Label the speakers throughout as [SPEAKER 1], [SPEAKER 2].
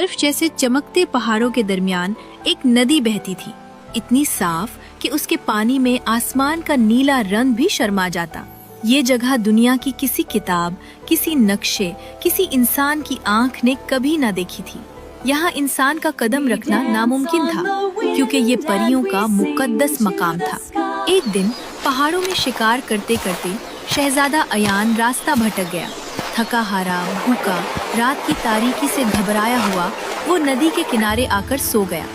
[SPEAKER 1] बर्फ जैसे चमकते पहाड़ों के दरमियान एक नदी बहती थी, इतनी साफ कि उसके पानी में आसमान का नीला रंग भी शर्मा जाता। ये जगह दुनिया की किसी किताब, किसी नक्शे, किसी इंसान की आंख ने कभी ना देखी थी। यहाँ इंसान का कदम रखना नामुमकिन था, क्योंकि ये परियों का मुकद्दस मकाम था। एक दिन पहाड़ों में शिकार करते करते शहजादा अयान रास्ता भटक गया। थका हारा, भूखा, रात की तारीकी से घबराया हुआ वो नदी के किनारे आकर सो गया।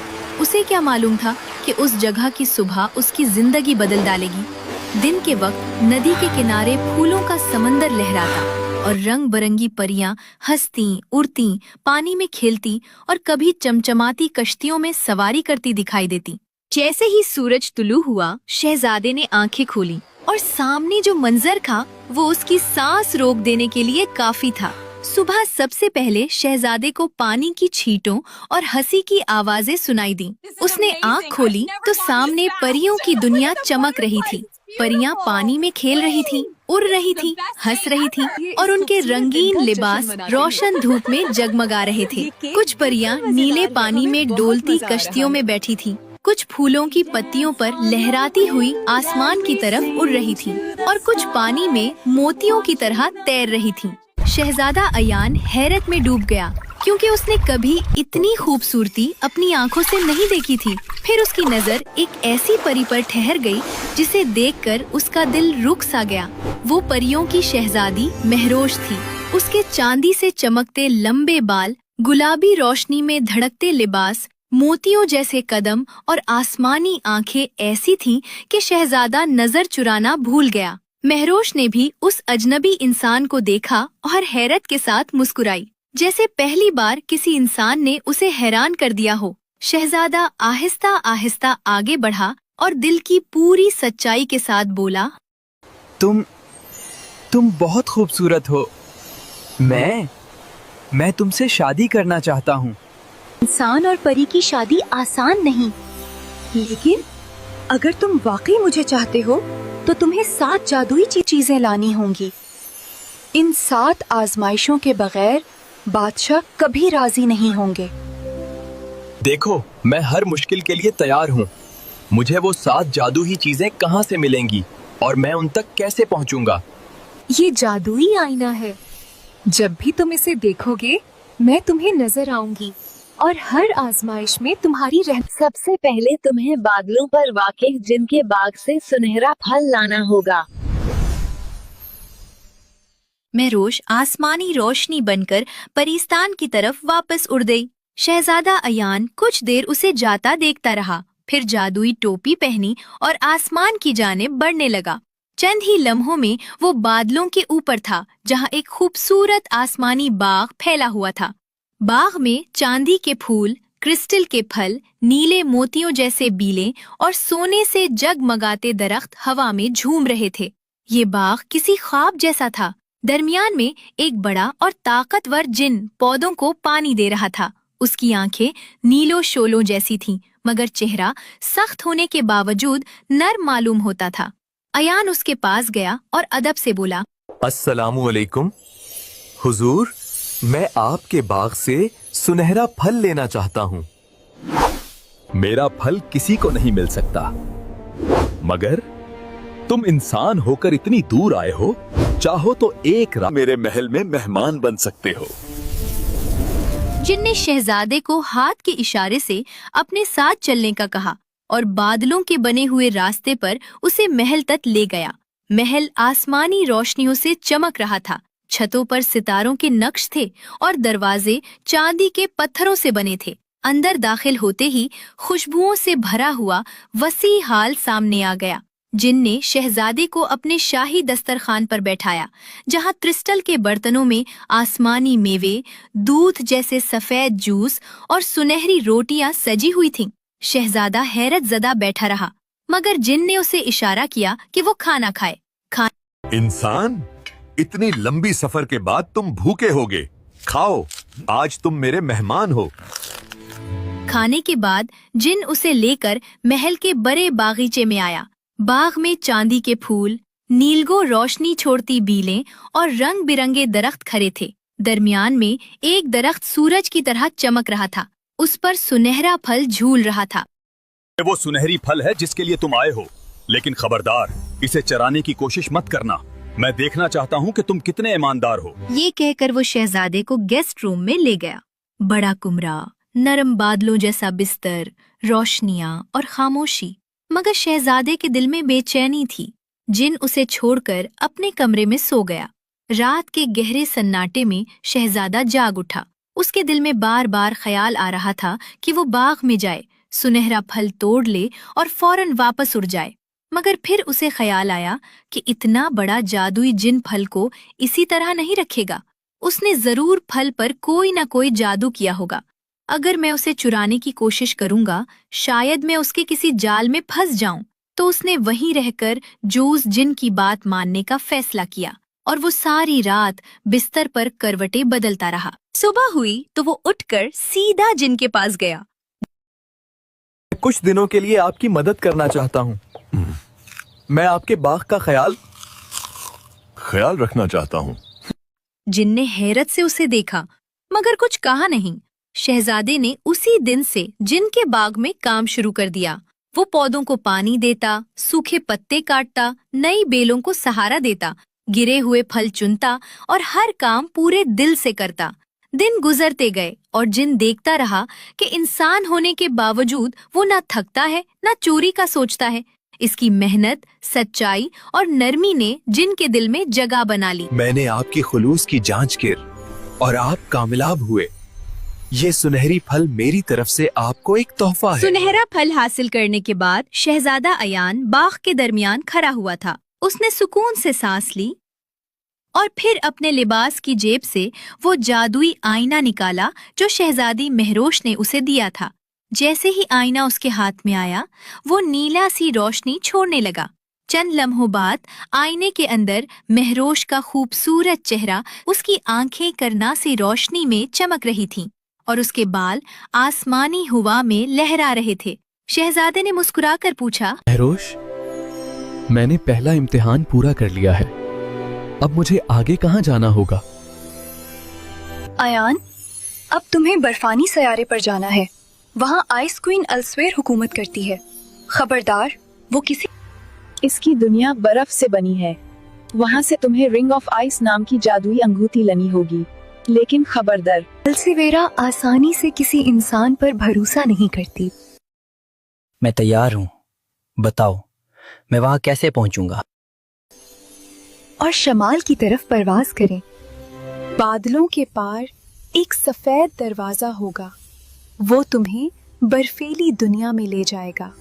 [SPEAKER 1] उसे क्या मालूम था कि उस जगह की सुबह उसकी जिंदगी बदल डालेगी। दिन के वक्त नदी के किनारे फूलों का समंदर लहराता और रंग बिरंगी परियां हंसती, उड़ती, पानी में खेलती और कभी चमचमाती कश्तियों में सवारी करती दिखाई देती। जैसे ही सूरज तुलू हुआ, शहजादे ने आंखें खोली और सामने जो मंजर था वो उसकी सांस रोक देने के लिए काफी था। सुबह सबसे पहले शहजादे को पानी की छींटों और हंसी की आवाजें सुनाई दी। उसने आंख खोली तो सामने परियों की दुनिया चमक रही थी। परियां पानी में खेल रही थीं, उड़ रही थीं, हंस रही थीं और उनके रंगीन लिबास रोशन धूप में जगमगा रहे थे। कुछ परियां नीले पानी में डोलती कश्तियों में बैठी थीं, कुछ फूलों की पत्तियों पर लहराती हुई आसमान की तरफ उड़ रही थीं और कुछ पानी में मोतियों की तरह तैर रही थीं। शहजादा अयान हैरत में डूब गया, क्योंकि उसने कभी इतनी खूबसूरती अपनी आंखों से नहीं देखी थी। फिर उसकी नजर एक ऐसी परी पर ठहर गई जिसे देखकर उसका दिल रुक सा गया। वो परियों की शहजादी महरोश थी। उसके चांदी से चमकते लंबे बाल, गुलाबी रोशनी में धड़कते लिबास, मोतियों जैसे कदम और आसमानी आंखें ऐसी थीं कि शहजादा नजर चुराना भूल गया। महरोश ने भी उस अजनबी इंसान को देखा और हैरत के साथ मुस्कुराई, जैसे पहली बार किसी इंसान ने उसे हैरान कर दिया हो। शहजादा आहिस्ता आहिस्ता आगे बढ़ा और दिल की पूरी सच्चाई के साथ बोला,
[SPEAKER 2] तुम बहुत खूबसूरत हो। मैं तुमसे शादी करना चाहता हूँ।
[SPEAKER 3] इंसान और परी की शादी आसान नहीं, लेकिन अगर तुम वाकई मुझे चाहते हो तो तुम्हें 7 जादुई चीजें लानी होंगी। इन 7 आजमाइशों के बगैर बादशाह कभी राजी नहीं होंगे।
[SPEAKER 2] देखो, मैं हर मुश्किल के लिए तैयार हूँ। मुझे वो 7 जादुई चीजें कहाँ से मिलेंगी और मैं उन तक कैसे पहुँचूंगा?
[SPEAKER 3] ये जादुई आईना है। जब भी तुम इसे देखोगे मैं तुम्हें नजर आऊंगी और हर आजमाइश में तुम्हारी
[SPEAKER 4] सबसे पहले तुम्हें बादलों पर वाक़िफ़ जिनके बाग से सुनहरा फल लाना होगा।
[SPEAKER 1] महरोश आसमानी रोशनी बनकर परिस्तान की तरफ वापस उड़ गई। शहजादा अयान कुछ देर उसे जाता देखता रहा, फिर जादुई टोपी पहनी और आसमान की जानिब बढ़ने लगा। चंद ही लम्हों में वो बादलों के ऊपर था, जहाँ एक खूबसूरत आसमानी बाग फैला हुआ था। बाग में चांदी के फूल, क्रिस्टल के फल, नीले मोतियों जैसे बीले और सोने से जगमगाते दरख्त हवा में झूम रहे थे। ये बाग किसी ख्वाब जैसा था। दरमियान में एक बड़ा और ताकतवर जिन पौधों को पानी दे रहा था। उसकी आंखें नीलो शोलों जैसी थीं, मगर चेहरा सख्त होने के बावजूद नर्म मालूम होता था। अयान उसके पास गया और अदब से बोला,
[SPEAKER 5] अस्सलामु अलैकुम हुजूर, मैं आपके बाग से सुनहरा फल लेना चाहता हूँ।
[SPEAKER 6] मेरा फल किसी को नहीं मिल सकता, मगर तुम इंसान होकर इतनी दूर आए हो, चाहो तो एक रात मेरे महल में मेहमान बन सकते हो।
[SPEAKER 1] जिन ने शहजादे को हाथ के इशारे से अपने साथ चलने का कहा और बादलों के बने हुए रास्ते पर उसे महल तक ले गया। महल आसमानी रोशनियों से चमक रहा था। छतों पर सितारों के नक्श थे और दरवाजे चांदी के पत्थरों से बने थे। अंदर दाखिल होते ही खुशबुओं से भरा हुआ वसी हाल सामने आ गया। जिन ने शहजादे को अपने शाही दस्तरखान पर बैठाया, जहां क्रिस्टल के बर्तनों में आसमानी मेवे, दूध जैसे सफेद जूस और सुनहरी रोटियां सजी हुई थीं। शहजादा हैरत ज़दा बैठा रहा, मगर जिन ने उसे इशारा किया कि वो खाना खाए।
[SPEAKER 6] इंसान, इतनी लंबी सफर के बाद तुम भूखे होगे, खाओ, आज तुम मेरे मेहमान हो।
[SPEAKER 1] खाने के बाद जिन उसे लेकर महल के बड़े बागीचे में आया। बाग में चांदी के फूल, नीलगो रोशनी छोड़ती बीलें और रंग बिरंगे दरख्त खड़े थे। दरमियान में एक दरख्त सूरज की तरह चमक रहा था। उस पर सुनहरा फल झूल रहा था।
[SPEAKER 6] ये वो सुनहरी फल है जिसके लिए तुम आए हो, लेकिन खबरदार, इसे चराने की कोशिश मत करना। मैं देखना चाहता हूँ कि तुम कितने ईमानदार हो।
[SPEAKER 1] ये कहकर वो शहजादे को गेस्ट रूम में ले गया। बड़ा कमरा, नरम बादलों जैसा बिस्तर, रोशनियां और खामोशी। मगर शहजादे के दिल में बेचैनी थी। जिन उसे छोड़कर अपने कमरे में सो गया। रात के गहरे सन्नाटे में शहजादा जाग उठा। उसके दिल में बार बार ख्याल आ रहा था कि वो बाग में जाए, सुनहरा फल तोड़ ले और फौरन वापस उड़ जाए। मगर फिर उसे ख्याल आया कि इतना बड़ा जादुई जिन फल को इसी तरह नहीं रखेगा। उसने जरूर फल पर कोई न कोई जादू किया होगा। अगर मैं उसे चुराने की कोशिश करूंगा, शायद मैं उसके किसी जाल में फंस जाऊं। तो उसने वहीं रहकर जोस जिन की बात मानने का फैसला किया और वो सारी रात बिस्तर पर करवटें बदलता रहा। सुबह हुई तो वो उठकर सीधा जिन के पास गया।
[SPEAKER 5] कुछ दिनों के लिए आपकी मदद करना चाहता हूँ। मैं आपके बाग का
[SPEAKER 6] ख्याल रखना चाहता हूँ।
[SPEAKER 1] जिन ने हैरत से उसे देखा मगर कुछ कहा नहीं। शहजादे ने उसी दिन से जिन के बाग में काम शुरू कर दिया। वो पौधों को पानी देता, सूखे पत्ते काटता, नई बेलों को सहारा देता, गिरे हुए फल चुनता और हर काम पूरे दिल से करता। दिन गुजरते गए और जिन देखता रहा कि इंसान होने के बावजूद वो न थकता है न चोरी का सोचता है। इसकी मेहनत, सच्चाई और नरमी ने जिन के दिल में जगह बना ली।
[SPEAKER 5] मैंने आपकी खुलूस की जांच की और आप कामयाब हुए। ये सुनहरी फल मेरी तरफ से आपको एक तोहफा है।
[SPEAKER 1] सुनहरा फल हासिल करने के बाद शहजादा अयान बाग के दरमियान खड़ा हुआ था। उसने सुकून से सांस ली और फिर अपने लिबास की जेब से वो जादुई आईना निकाला जो शहजादी महरोश ने उसे दिया था। जैसे ही आईना उसके हाथ में आया, वो नीला सी रोशनी छोड़ने लगा। चंद लम्हों बाद आईने के अंदर महरोश का खूबसूरत चेहरा, उसकी आंखें करनासी रोशनी में चमक रही थीं और उसके बाल आसमानी हवा में लहरा रहे थे। शहजादे ने मुस्कुराकर पूछा,
[SPEAKER 5] महरोश, मैंने पहला इम्तिहान पूरा कर लिया है। अब मुझे आगे कहाँ जाना होगा?
[SPEAKER 3] अयान, अब तुम्हें बर्फानी सयारे पर जाना है। वहाँ आइस क्वीन अल्सवेयर हुकूमत करती है। खबरदार, वो किसी
[SPEAKER 7] इसकी दुनिया बर्फ से बनी है। वहाँ से तुम्हें रिंग ऑफ आइस नाम की जादुई अंगूठी लेनी होगी। लेकिन खबरदार,
[SPEAKER 3] अल्सवेरा आसानी से किसी इंसान पर भरोसा नहीं करती।
[SPEAKER 8] मैं तैयार हूँ, बताओ मैं वहाँ कैसे पहुँचूंगा?
[SPEAKER 3] और शमाल की तरफ परवाज करें।
[SPEAKER 7] बादलों के पार एक सफेद दरवाजा होगा। वो तुम्हें बर्फीली दुनिया में ले जाएगा।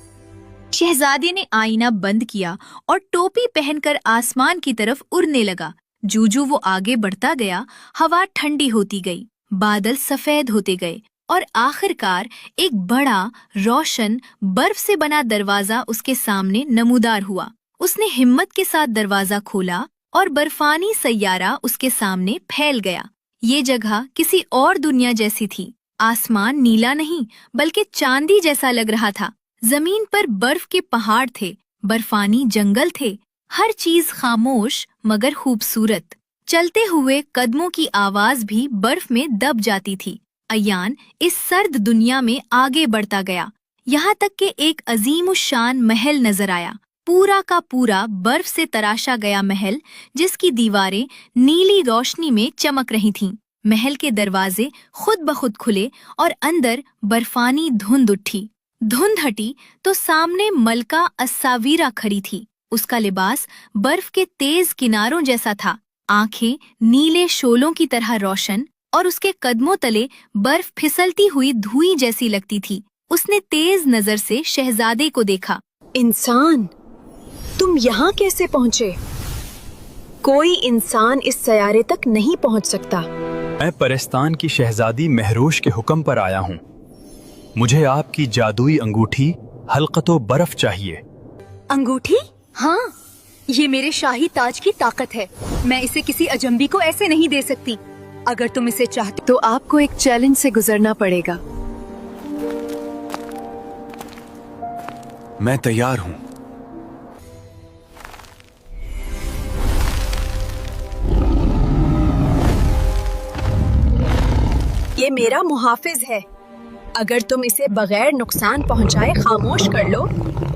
[SPEAKER 1] शहजादे ने आईना बंद किया और टोपी पहनकर आसमान की तरफ उड़ने लगा। जूजू वो आगे बढ़ता गया, हवा ठंडी होती गई, बादल सफेद होते गए और आखिरकार एक बड़ा रोशन बर्फ से बना दरवाजा उसके सामने नमूदार हुआ। उसने हिम्मत के साथ दरवाजा खोला और बर्फानी सैयारा उसके सामने फैल गया। ये जगह किसी और दुनिया जैसी थी। आसमान नीला नहीं बल्कि चांदी जैसा लग रहा था। जमीन पर बर्फ के पहाड़ थे, बर्फानी जंगल थे, हर चीज खामोश मगर खूबसूरत। चलते हुए कदमों की आवाज भी बर्फ में दब जाती थी। अयान इस सर्द दुनिया में आगे बढ़ता गया, यहाँ तक कि एक अजीमुशान महल नजर आया। पूरा का पूरा बर्फ से तराशा गया महल, जिसकी दीवारें नीली रोशनी में चमक रही थीं। महल के दरवाजे खुद ब खुद खुले और अंदर बर्फानी धुंध उठी। धुंध हटी तो सामने मलका अस्सावीरा खड़ी थी। उसका लिबास बर्फ के तेज किनारों जैसा था, आंखें नीले शोलों की तरह रोशन और उसके कदमों तले बर्फ फिसलती हुई धुई जैसी लगती थी। उसने तेज नजर से शहजादे को देखा।
[SPEAKER 7] इंसान, तुम यहाँ कैसे पहुँचे? कोई इंसान इस सयारे तक नहीं पहुँच सकता।
[SPEAKER 2] मैं परिस्तान की शहजादी महरोश के हुक्म पर आया हूँ। मुझे आपकी जादुई अंगूठी हल्कतो बर्फ चाहिए।
[SPEAKER 3] अंगूठी? हाँ, ये मेरे शाही ताज की ताकत है। मैं इसे किसी अजंबी को ऐसे नहीं दे सकती। अगर तुम इसे चाहते
[SPEAKER 7] तो आपको एक चैलेंज से गुजरना पड़ेगा।
[SPEAKER 5] मैं तैयार हूँ।
[SPEAKER 7] میرا محافظ ہے. اگر تم اسے بغیر نقصان پہنچائے خاموش کر لو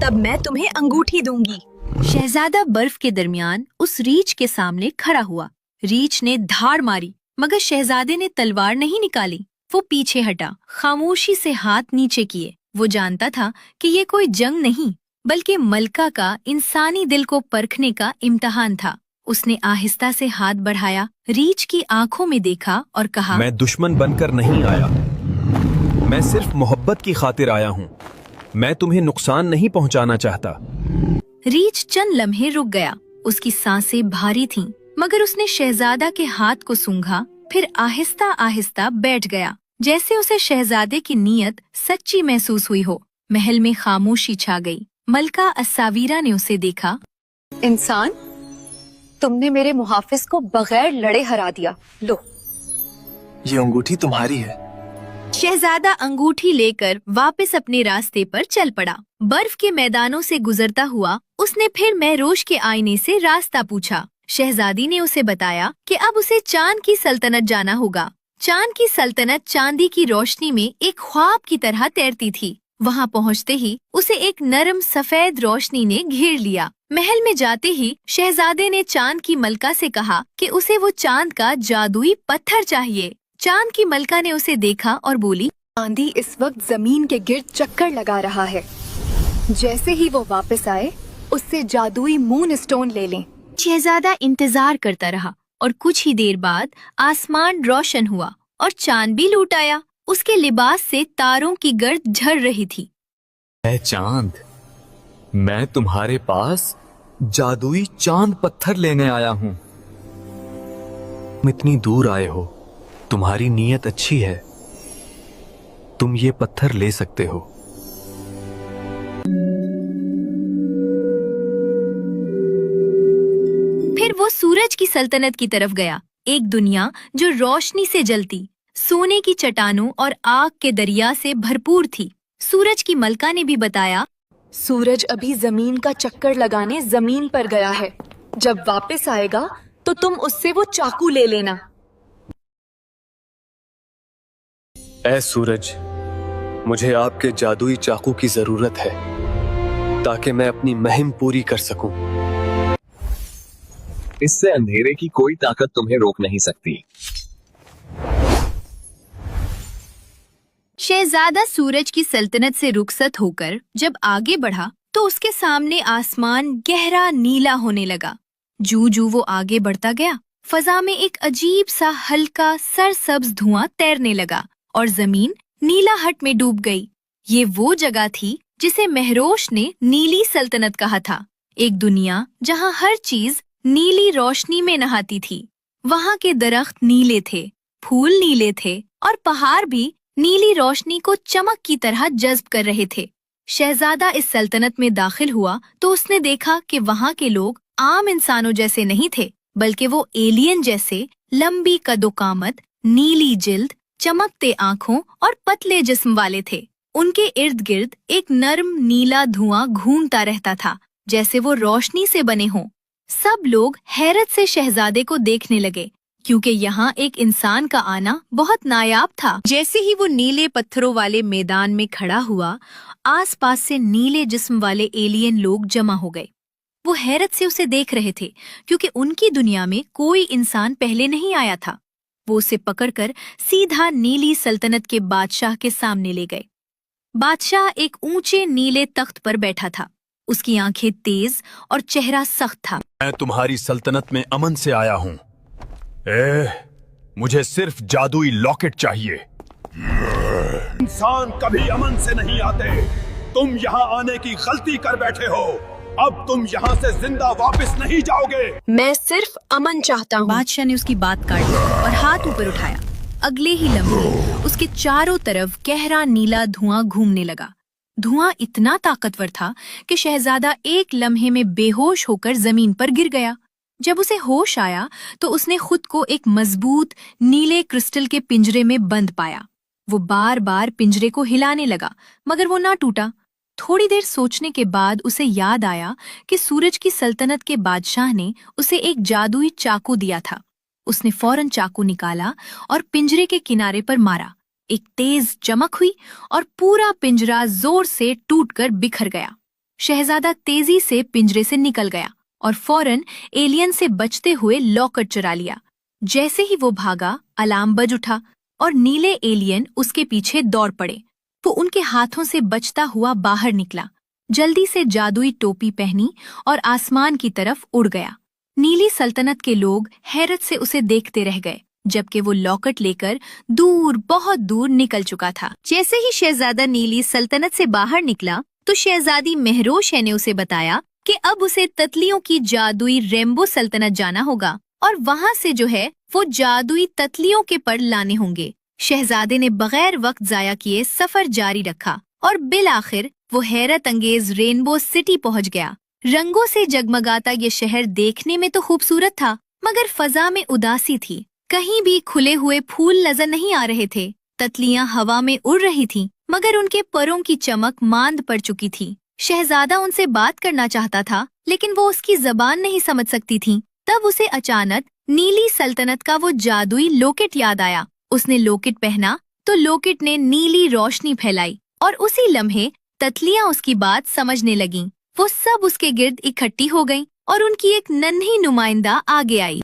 [SPEAKER 7] تب میں تمہیں انگوٹھی دوں گی.
[SPEAKER 1] شہزادہ برف کے درمیان اس ریچھ کے سامنے کھڑا ہوا. ریچھ نے دھاڑ ماری مگر شہزادے نے تلوار نہیں نکالی. وہ پیچھے ہٹا, خاموشی سے ہاتھ نیچے کیے. وہ جانتا تھا کہ یہ کوئی جنگ نہیں بلکہ ملکہ کا انسانی دل کو پرکھنے کا امتحان تھا. اس نے آہستہ سے ہاتھ بڑھایا, ریچھ کی آنکھوں میں دیکھا اور کہا,
[SPEAKER 5] میں دشمن بن کر نہیں آیا, میں صرف محبت کی خاطر آیا ہوں. میں تمہیں نقصان نہیں پہنچانا چاہتا.
[SPEAKER 1] ریچھ چند لمحے رک گیا. اس کی سانسیں بھاری تھیں مگر اس نے شہزادہ کے ہاتھ کو سونگھا, پھر آہستہ آہستہ بیٹھ گیا جیسے اسے شہزادے کی نیت سچی محسوس ہوئی ہو. محل میں خاموشی چھا گئی. ملکہ الساویرہ نے اسے دیکھا.
[SPEAKER 3] انسان, تم نے میرے محافظ کو بغیر لڑے ہرا دیا. لو.
[SPEAKER 2] یہ انگوٹھی تمہاری ہے.
[SPEAKER 1] شہزادہ انگوٹھی لے کر واپس اپنے راستے پر چل پڑا. برف کے میدانوں سے گزرتا ہوا اس نے پھر مہروش کے آئینے سے راستہ پوچھا. شہزادی نے اسے بتایا کہ اب اسے چاند کی سلطنت جانا ہوگا. چاند کی سلطنت چاندی کی روشنی میں ایک خواب کی طرح تیرتی تھی. وہاں پہنچتے ہی اسے ایک نرم سفید روشنی نے گھیر لیا. محل میں جاتے ہی شہزادے نے چاند کی ملکہ سے کہا کہ اسے وہ چاند کا جادوئی پتھر چاہیے. چاند کی ملکہ نے اسے دیکھا اور بولی,
[SPEAKER 7] چاندی اس وقت زمین کے گرد چکر لگا رہا ہے. جیسے ہی وہ واپس آئے اس سے جادوئی مون اسٹون لے لیں.
[SPEAKER 1] شہزادہ انتظار کرتا رہا اور کچھ ہی دیر بعد آسمان روشن ہوا اور چاند بھی لوٹ آیا. اس کے لباس سے تاروں کی گرد جھڑ رہی تھی.
[SPEAKER 5] اے چاند, میں تمہارے پاس جادوئی چاند پتھر لینے آیا ہوں. تم اتنی دور آئے ہو, تمہاری نیت اچھی ہے, تم یہ پتھر لے سکتے ہو.
[SPEAKER 1] پھر وہ سورج کی سلطنت کی طرف گیا. ایک دنیا جو روشنی سے جلتی, سونے کی چٹانوں اور آگ کے دریا سے بھرپور تھی. سورج کی ملکہ نے بھی بتایا,
[SPEAKER 7] سورج ابھی زمین کا چکر لگانے زمین پر گیا ہے. جب واپس آئے گا تو تم اس سے وہ چاقو لے لینا.
[SPEAKER 5] اے سورج, مجھے آپ کے جادوئی چاقو کی ضرورت ہے تاکہ میں اپنی مہم پوری کر سکوں.
[SPEAKER 2] اس سے اندھیرے کی کوئی طاقت تمہیں روک نہیں سکتی.
[SPEAKER 1] شہزادہ سورج کی سلطنت سے رخصت ہو کر جب آگے بڑھا تو اس کے سامنے آسمان گہرا نیلا ہونے لگا. جو وہ آگے بڑھتا گیا فضا میں ایک عجیب سا ہلکا سرسبز دھواں تیرنے لگا اور زمین نیلا ہٹ میں ڈوب گئی. یہ وہ جگہ تھی جسے مہروش نے نیلی سلطنت کہا تھا. ایک دنیا جہاں ہر چیز نیلی روشنی میں نہاتی تھی. وہاں کے درخت نیلے تھے, پھول نیلے تھے اور پہاڑ بھی نیلی روشنی کو چمک کی طرح جذب کر رہے تھے. شہزادہ اس سلطنت میں داخل ہوا تو اس نے دیکھا کہ وہاں کے لوگ عام انسانوں جیسے نہیں تھے بلکہ وہ ایلین جیسے لمبی قد و قامت, نیلی جلد, چمکتے آنکھوں اور پتلے جسم والے تھے. ان کے ارد گرد ایک نرم نیلا دھواں گھومتا رہتا تھا جیسے وہ روشنی سے بنے ہوں. سب لوگ حیرت سے شہزادے کو دیکھنے لگے کیونکہ یہاں ایک انسان کا آنا بہت نایاب تھا. جیسے ہی وہ نیلے پتھروں والے میدان میں کھڑا ہوا, آس پاس سے نیلے جسم والے ایلین لوگ جمع ہو گئے. وہ حیرت سے اسے دیکھ رہے تھے کیونکہ ان کی دنیا میں کوئی انسان پہلے نہیں آیا تھا. وہ اسے پکڑ کر سیدھا نیلی سلطنت کے بادشاہ کے سامنے لے گئے. بادشاہ ایک اونچے نیلے تخت پر بیٹھا تھا. اس کی آنکھیں تیز اور چہرہ سخت تھا.
[SPEAKER 6] میں تمہاری سلطنت میں امن سے آیا ہوں. مجھے صرف جادوئی لاکٹ چاہیے. انسان کبھی امن سے نہیں آتے. تم یہاں آنے کی غلطی کر بیٹھے ہو. اب تم یہاں سے زندہ واپس نہیں جاؤ گے.
[SPEAKER 7] میں صرف امن چاہتا ہوں.
[SPEAKER 1] بادشاہ نے اس کی بات کاٹ دی اور ہاتھ اوپر اٹھایا. اگلے ہی لمحے اس کے چاروں طرف گہرا نیلا دھواں گھومنے لگا. دھواں اتنا طاقتور تھا کہ شہزادہ ایک لمحے میں بے ہوش ہو کر زمین پر گر گیا. جب اسے ہوش آیا تو اس نے خود کو ایک مضبوط نیلے کرسٹل کے پنجرے میں بند پایا. وہ بار بار پنجرے کو ہلانے لگا مگر وہ نہ ٹوٹا. تھوڑی دیر سوچنے کے بعد اسے یاد آیا کہ سورج کی سلطنت کے بادشاہ نے اسے ایک جادوئی چاقو دیا تھا. اس نے فوراً چاقو نکالا اور پنجرے کے کنارے پر مارا. एक तेज चमक हुई और पूरा पिंजरा जोर से टूटकर बिखर गया। शहजादा तेजी से पिंजरे से निकल गया और फौरन एलियन से बचते हुए लॉकेट चुरा लिया। जैसे ही वो भागा, अलार्म बज उठा और नीले एलियन उसके पीछे दौड़ पड़े। वो उनके हाथों से बचता हुआ बाहर निकला, जल्दी से जादुई टोपी पहनी और आसमान की तरफ उड़ गया। नीली सल्तनत के लोग हैरत से उसे देखते रह गए, जबकि वो लॉकेट लेकर दूर, बहुत दूर निकल चुका था। जैसे ही शहजादा नीली सल्तनत से बाहर निकला तो शहजादी महरोश ने उसे बताया कि अब उसे ततलियों की जादुई रेम्बो सल्तनत जाना होगा और वहाँ से जो है वो जादुई ततलियों के पर लाने होंगे। शहजादे ने बगैर वक्त जाया किए सफर जारी रखा और बिल आखिर वो हैरत अंगेज रेनबो सिटी पहुँच गया। रंगों से जगमगाता ये शहर देखने में तो खूबसूरत था, मगर फजा में उदासी थी। कहीं भी खुले हुए फूल नजर नहीं आ रहे थे। ततलियां हवा में उड़ रही थीं, मगर उनके परों की चमक मांद पड़ चुकी थी। शहजादा उनसे बात करना चाहता था, लेकिन वो उसकी जबान नहीं समझ सकती थी। तब उसे अचानक नीली सल्तनत का वो जादुई लॉकेट याद आया। उसने लॉकेट पहना तो लॉकेट ने नीली रोशनी फैलाई और उसी लम्हे ततलियां उसकी बात समझने लगीं। वो सब उसके गिर्द इकट्ठी हो गईं और उनकी एक नन्ही नुमाइंदा आगे आई।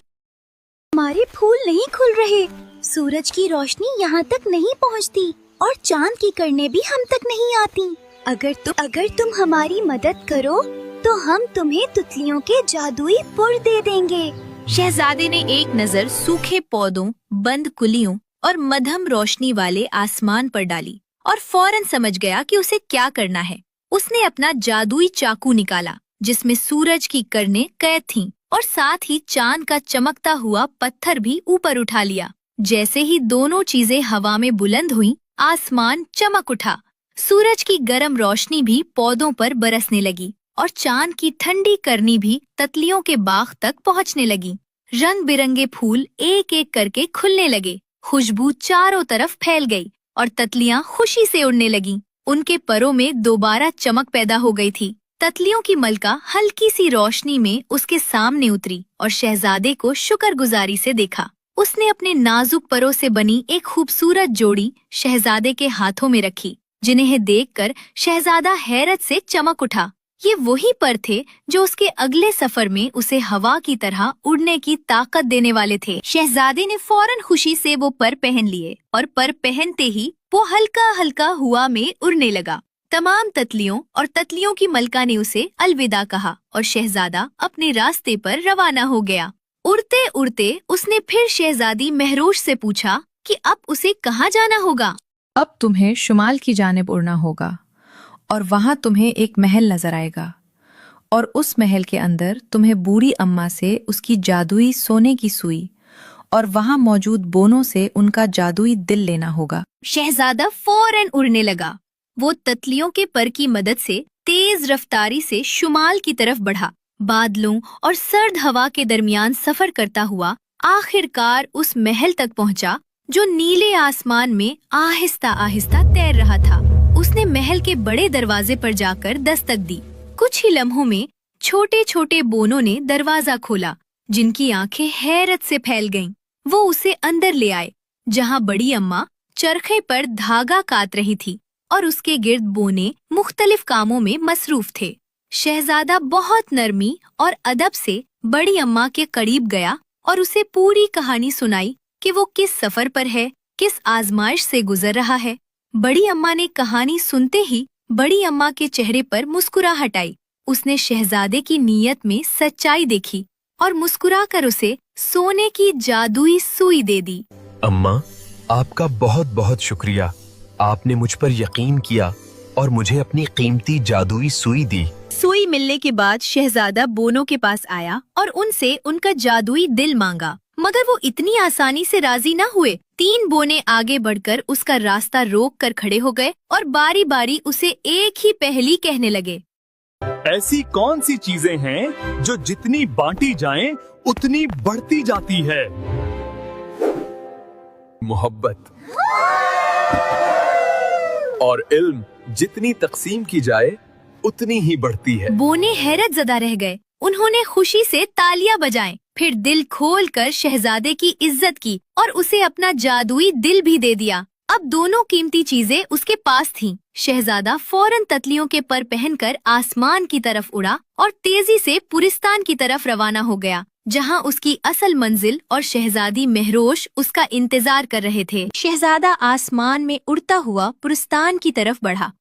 [SPEAKER 3] हमारे फूल नहीं खुल रहे, सूरज की रोशनी यहाँ तक नहीं पहुँचती और चांद की किरणें भी हम तक नहीं आती। अगर तुम हमारी मदद करो तो हम तुम्हें तितलियों के जादुई पुर दे देंगे।
[SPEAKER 1] शहजादे ने एक नजर सूखे पौधों, बंद कुलियों और मध्यम रोशनी वाले आसमान पर डाली और फौरन समझ गया कि उसे क्या करना है। उसने अपना जादुई चाकू निकाला, जिसमें सूरज की किरणें कैद थीं और साथ ही चांद का चमकता हुआ पत्थर भी ऊपर उठा लिया। जैसे ही दोनों चीजें हवा में बुलंद हुईं, आसमान चमक उठा। सूरज की गर्म रोशनी भी पौधों पर बरसने लगी और चांद की ठंडी करनी भी ततलियों के बाग तक पहुंचने लगी। रंग बिरंगे फूल एक एक करके खुलने लगे, खुशबू चारों तरफ फैल गई और ततलियां खुशी से उड़ने लगीं। उनके परों में दोबारा चमक पैदा हो गई थी। ततलियों की मलका हल्की सी रोशनी में उसके सामने उतरी और शहजादे को शुक्रगुजारी से देखा। उसने अपने नाजुक परों से बनी एक खूबसूरत जोड़ी शहजादे के हाथों में रखी, जिन्हें देखकर शहजादा हैरत से चमक उठा। ये वही पर थे जो उसके अगले सफर में उसे हवा की तरह उड़ने की ताकत देने वाले थे। शहजादे ने फौरन खुशी से वो पर पहन लिए और पर पहनते ही वो हल्का हल्का हवा में उड़ने लगा। तमाम ततलियों और ततलियों की मलका ने उसे अलविदा कहा और शहजादा अपने रास्ते पर रवाना हो गया। उड़ते उड़ते उसने फिर शहजादी महरोश से पूछा कि अब उसे कहाँ जाना होगा।
[SPEAKER 9] अब तुम्हें शुमाल की जानिब उड़ना होगा और वहां तुम्हें एक महल नजर आएगा और उस महल के अंदर तुम्हें बूढ़ी अम्मा से उसकी जादुई सोने की सुई और वहां मौजूद बोनों से उनका जादुई दिल लेना होगा।
[SPEAKER 1] शहजादा फौरन उड़ने लगा। वो ततलियों के पर की मदद से तेज रफ्तारी से शुमाल की तरफ बढ़ा। बादलों और सर्द हवा के दरमियान सफर करता हुआ आखिरकार उस महल तक पहुंचा, जो नीले आसमान में आहिस्ता आहिस्ता तैर रहा था। उसने महल के बड़े दरवाजे पर जाकर दस्तक दी। कुछ ही लम्हों में छोटे छोटे बोनों ने दरवाजा खोला, जिनकी आंखें हैरत से फैल गईं। वो उसे अंदर ले आए, जहां बड़ी अम्मा चरखे पर धागा काट रही थी और उसके गिर्द बोने मुख्तलिफ कामों में मसरूफ थे। शहजादा बहुत नरमी और अदब से बड़ी अम्मा के करीब गया और उसे पूरी कहानी सुनाई कि वो किस सफर पर है, किस आजमाइश से गुजर रहा है। बड़ी अम्मा ने कहानी सुनते ही बड़ी अम्मा के चेहरे पर मुस्कुराहट आई। उसने शहजादे की नीयत में सच्चाई देखी और मुस्कुराकर उसे सोने की जादुई सुई दे दी।
[SPEAKER 2] अम्मा, आपका बहुत बहुत शुक्रिया। आपने मुझ पर यकीन किया और मुझे अपनी कीमती जादुई सुई दी।
[SPEAKER 1] सुई मिलने के बाद शहजादा बोनों के पास आया और उनसे उनका जादुई दिल मांगा, मगर वो इतनी आसानी से राजी न हुए। 3 बोने आगे बढ़कर उसका रास्ता रोक कर खड़े हो गए और बारी बारी उसे एक ही पहेली कहने लगे।
[SPEAKER 6] ऐसी कौन सी चीजें हैं जो जितनी बांटी जाएं उतनी बढ़ती जाती है?
[SPEAKER 2] मोहब्बत और इल्म जितनी तकसीम की जाए उतनी ही बढ़ती है।
[SPEAKER 1] बोने हैरत ज़दा रह गए। उन्होंने खुशी से तालियां बजाएं, फिर दिल खोल कर शहजादे की इज्जत की और उसे अपना जादुई दिल भी दे दिया। अब दोनों कीमती चीजें उसके पास थीं। शहजादा फौरन ततलियों के पर पहनकर आसमान की तरफ उड़ा और तेजी से पुरिस्तान की तरफ रवाना हो गया, जहां उसकी असल मंजिल और शहजादी महरोश उसका इंतजार कर रहे थे। शहजादा आसमान में उड़ता हुआ पुरिस्तान की तरफ बढ़ा।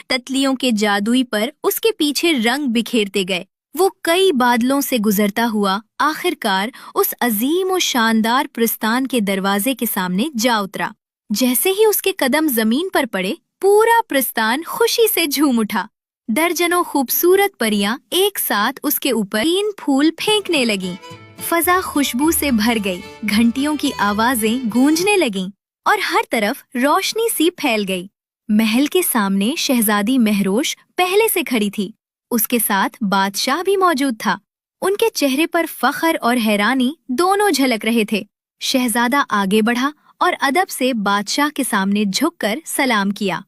[SPEAKER 1] ततलियों के जादुई पर उसके पीछे रंग बिखेरते गए। वो कई बादलों से गुजरता हुआ आखिरकार उस अजीम और शानदार पुरिस्तान के दरवाजे के सामने जा उतरा। जैसे ही उसके कदम जमीन पर पड़े, पूरा पुरिस्तान खुशी से झूम उठा। दर्जनों खूबसूरत परियां एक साथ उसके ऊपर 3 फूल फेंकने लगीं। फजा खुशबू से भर गई, घंटियों की आवाजें गूंजने लगीं और हर तरफ रोशनी सी फैल गई। महल के सामने शहजादी महरोश पहले से खड़ी थी। उसके साथ बादशाह भी मौजूद था। उनके चेहरे पर फख्र और हैरानी दोनों झलक रहे थे। शहजादा आगे बढ़ा और अदब से बादशाह के सामने झुककर सलाम किया।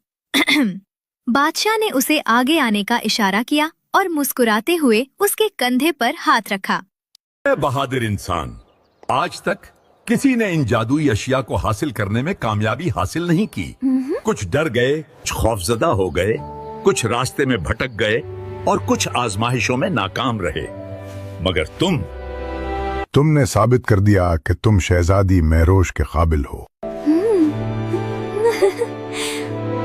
[SPEAKER 1] बादशाह ने उसे आगे आने का इशारा किया और मुस्कुराते हुए उसके कंधे पर हाथ रखा।
[SPEAKER 6] बहादुर इंसान, आज तक किसी ने इन जादुई अशिया को हासिल करने में कामयाबी हासिल नहीं की। कुछ डर गए, कुछ खौफजदा हो गए, कुछ रास्ते में भटक गए और कुछ आजमाइशों में नाकाम रहे, मगर
[SPEAKER 10] तुमने साबित कर दिया कि तुम शहजादी महरोश के काबिल हो।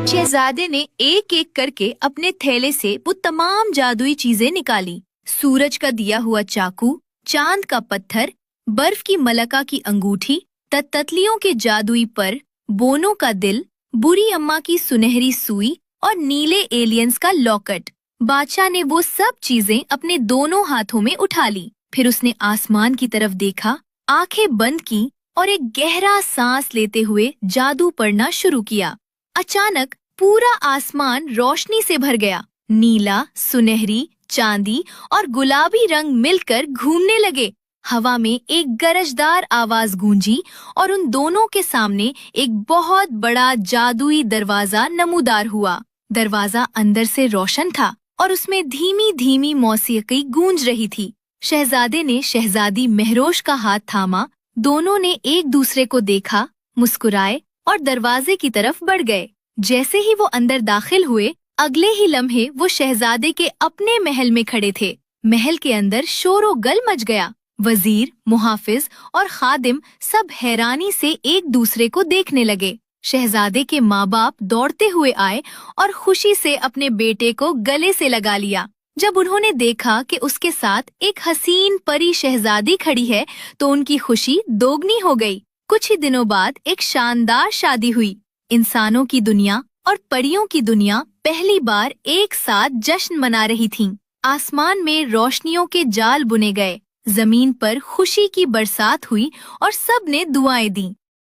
[SPEAKER 1] शहजादे ने एक एक करके अपने थैले से वो तमाम जादुई चीजें निकाली। सूरज का दिया हुआ चाकू, चांद का पत्थर, बर्फ की मलका की अंगूठी, ततलियों के जादुई पर, बोनों का दिल, बुरी अम्मा की सुनहरी सुई और नीले एलियंस का लॉकेट। बादशाह ने वो सब चीजें अपने दोनों हाथों में उठा ली। फिर उसने आसमान की तरफ देखा, आंखें बंद की और एक गहरा सांस लेते हुए जादू पढ़ना शुरू किया। अचानक पूरा आसमान रोशनी से भर गया। नीला, सुनहरी, चांदी और गुलाबी रंग मिलकर घूमने लगे। हवा में एक गरजदार आवाज गूंजी और उन दोनों के सामने एक बहुत बड़ा जादुई दरवाजा नमूदार हुआ। दरवाजा अंदर से रोशन था और उसमें धीमी धीमी मौसीकी गूंज रही थी। शहजादे ने शहजादी महरोश का हाथ थामा। दोनों ने एक दूसरे को देखा, मुस्कुराए और दरवाजे की तरफ बढ़ गए। जैसे ही वो अंदर दाखिल हुए, अगले ही लम्हे वो शहजादे के अपने महल में खड़े थे। महल के अंदर शोर और गल मच गया। वजीर, मुहाफिज और खादिम सब हैरानी से एक दूसरे को देखने लगे। शहजादे के माँ बाप दौड़ते हुए आए और खुशी से अपने बेटे को गले से लगा लिया। जब उन्होंने देखा कि उसके साथ एक हसीन परी शहजादी खड़ी है तो उनकी खुशी दोगुनी हो गई। कुछ ही दिनों बाद एक शानदार शादी हुई। इंसानों की दुनिया और परियों की दुनिया पहली बार एक साथ जश्न मना रही थीं। आसमान में रोशनियों के जाल बुने गए, जमीन पर खुशी की बरसात हुई और सब ने दुआएं दी।